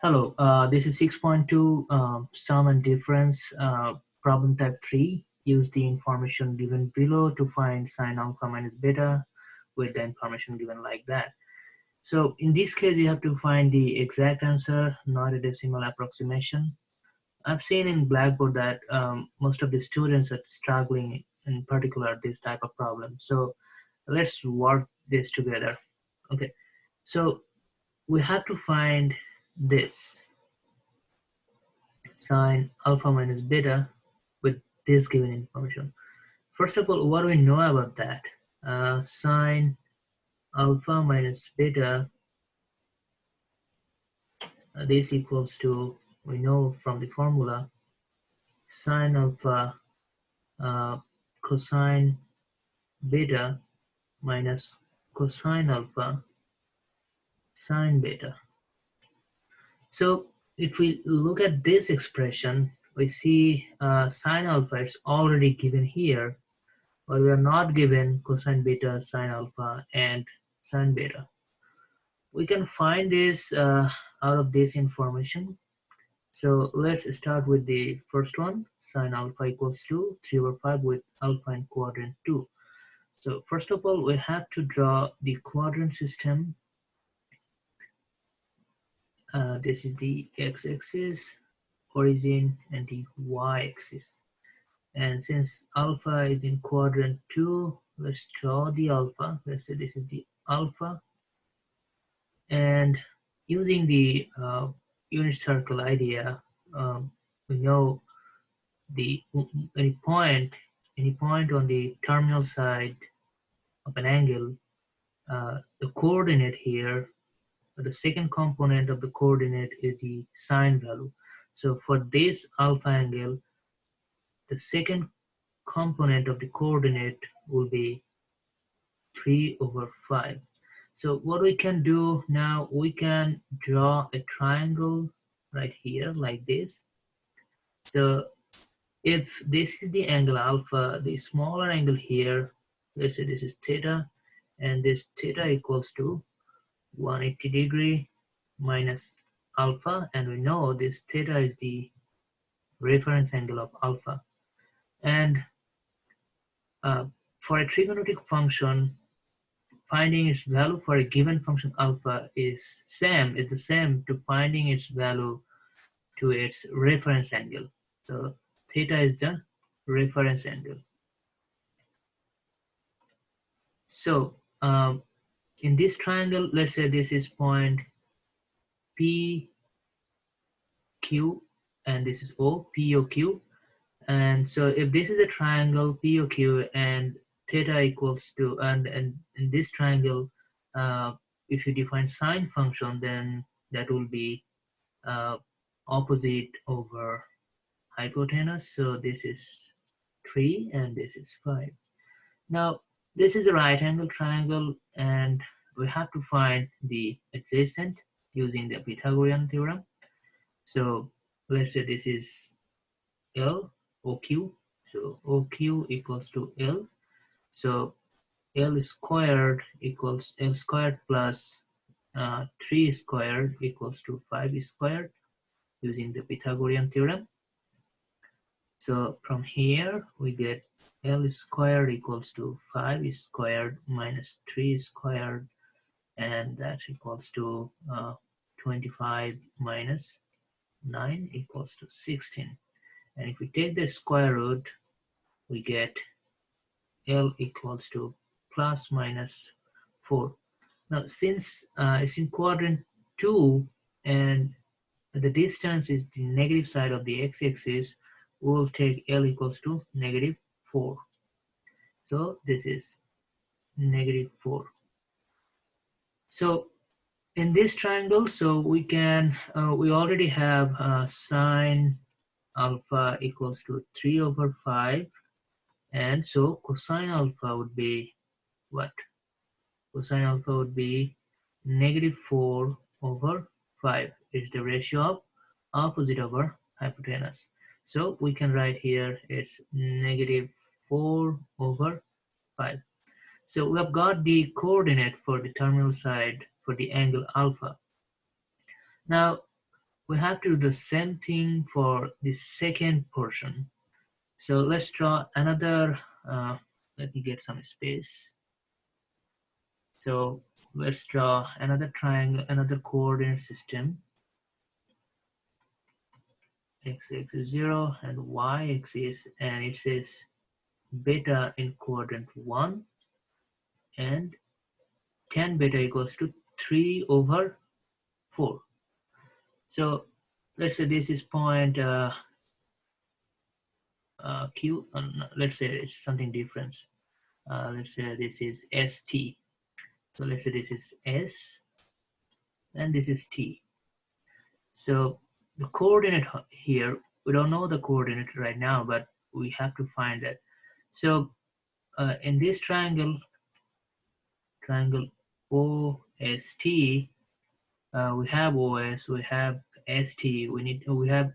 Hello, this is 6.2 sum and difference problem type 3. Use the information given below to find sine alpha minus beta with the information given like that. So in this case, you have to find the exact answer, not a decimal approximation. I've seen in Blackboard that most of the students are struggling in particular this type of problem. So let's work this together. Okay, so we have to find this sine alpha minus beta with this given information. First of all, what do we know about that? Sine alpha minus beta, this equals to, we know from the formula, sine alpha uh, cosine beta minus cosine alpha sine beta. So if we look at this expression, we see sine alpha is already given here, but we are not given cosine beta, sine alpha, and sine beta. We can find this out of this information. So let's start with the first one. Sine alpha equals to 3 over 5 with alpha in quadrant 2. So first of all, we have to draw the quadrant system. This is the x-axis, origin, and the y-axis. And since alpha is in quadrant 2, let's draw the alpha. Let's say this is the alpha. And using the unit circle idea, we know the any point on the terminal side of an angle, the coordinate here, the second component of the coordinate is the sine value. So for this alpha angle, the second component of the coordinate will be 3 over 5. So what we can do now, we can draw a triangle right here like this. So if this is the angle alpha, the smaller angle here, let's say this is theta, and this theta equals to 180 degree minus alpha, and we know this theta is the reference angle of alpha. And for a trigonometric function, finding its value for a given function alpha is the same to finding its value to its reference angle. So theta is the reference angle. So in this triangle, let's say this is point P, Q, and this is O, P, O, Q. And so if this is a triangle P, O, Q, and theta equals to, and in this triangle, if you define sine function, then that will be opposite over hypotenuse. So this is 3 and this is 5. Now this is a right angle triangle, and we have to find the adjacent using the Pythagorean theorem. So let's say this is L, OQ. So OQ equals to L. So L squared equals L squared plus 3 squared equals to 5 squared using the Pythagorean theorem. So from here we get L squared equals to 5 squared minus 3 squared, and that equals to 25 minus 9 equals to 16. And if we take the square root, we get L equals to plus minus 4. Now since it's in quadrant 2 and the distance is the negative side of the x-axis, we will take L equals to negative 4. So this is negative 4. So in this triangle, so we can, we already have sine alpha equals to 3 over 5. And so cosine alpha would be what? Cosine alpha would be negative 4 over 5. It's the ratio of opposite over hypotenuse. So we can write here it's negative 4 over 5. So we have got the coordinate for the terminal side for the angle alpha. Now we have to do the same thing for the second portion. So let's draw another, let me get some space. So let's draw another triangle, another coordinate system. X is 0 and y axis, and it says beta in quadrant 1 and tan beta equals to 3 over 4. So let's say this is point Q, let's say it's something different. Let's say this is ST. So let's say this is S and this is T. So the coordinate here, we don't know the coordinate right now, but we have to find that. So in this triangle OST, we have OS, we have ST, we have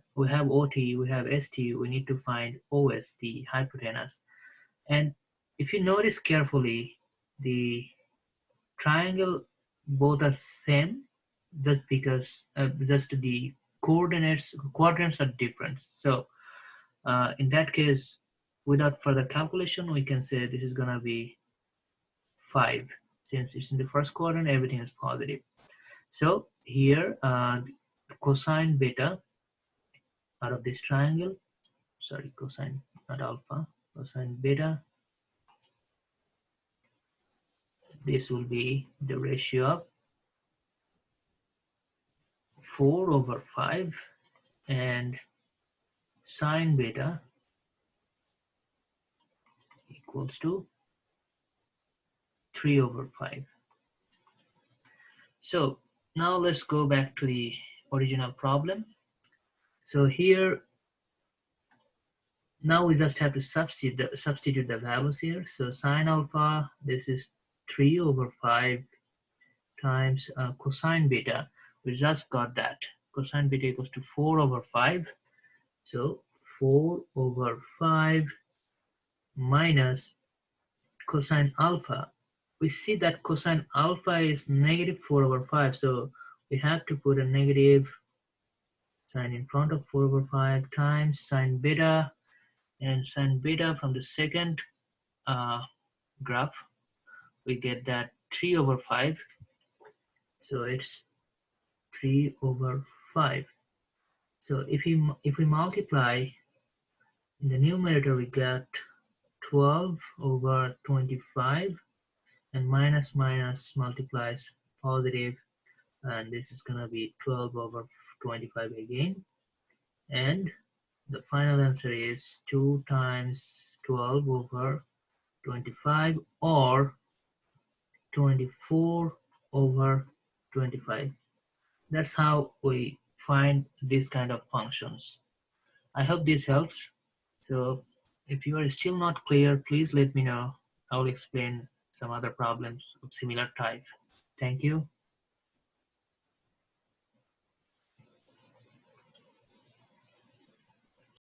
OT, we have ST. We need to find OS, the hypotenuse. And if you notice carefully, the triangle both are same, just because just the quadrants are different. So in that case, without further calculation, we can say this is gonna be 5. Since it's in the first quadrant, everything is positive. So here, cosine beta out of this triangle, sorry, cosine, not alpha, cosine beta, this will be the ratio of 4 over 5, and sine beta equals to 3 over 5. So now let's go back to the original problem. So here, now we just have to substitute the values here. So sine alpha, this is 3 over 5 times cosine beta. We just got that. Cosine beta equals to 4 over 5. So 4 over 5 minus cosine alpha. We see that cosine alpha is negative 4 over 5. So we have to put a negative sign in front of 4 over 5 times sine beta. And sine beta from the second graph, we get that 3 over 5. So it's 3 over 5. So if we multiply in the numerator, we get 12 over 25, and minus minus multiplies positive, and this is gonna be 12 over 25 again, and the final answer is 2 times 12 over 25, or 24 over 25. That's how we find this kind of functions. I hope this helps. So if you are still not clear, please let me know. I will explain some other problems of similar type. Thank you.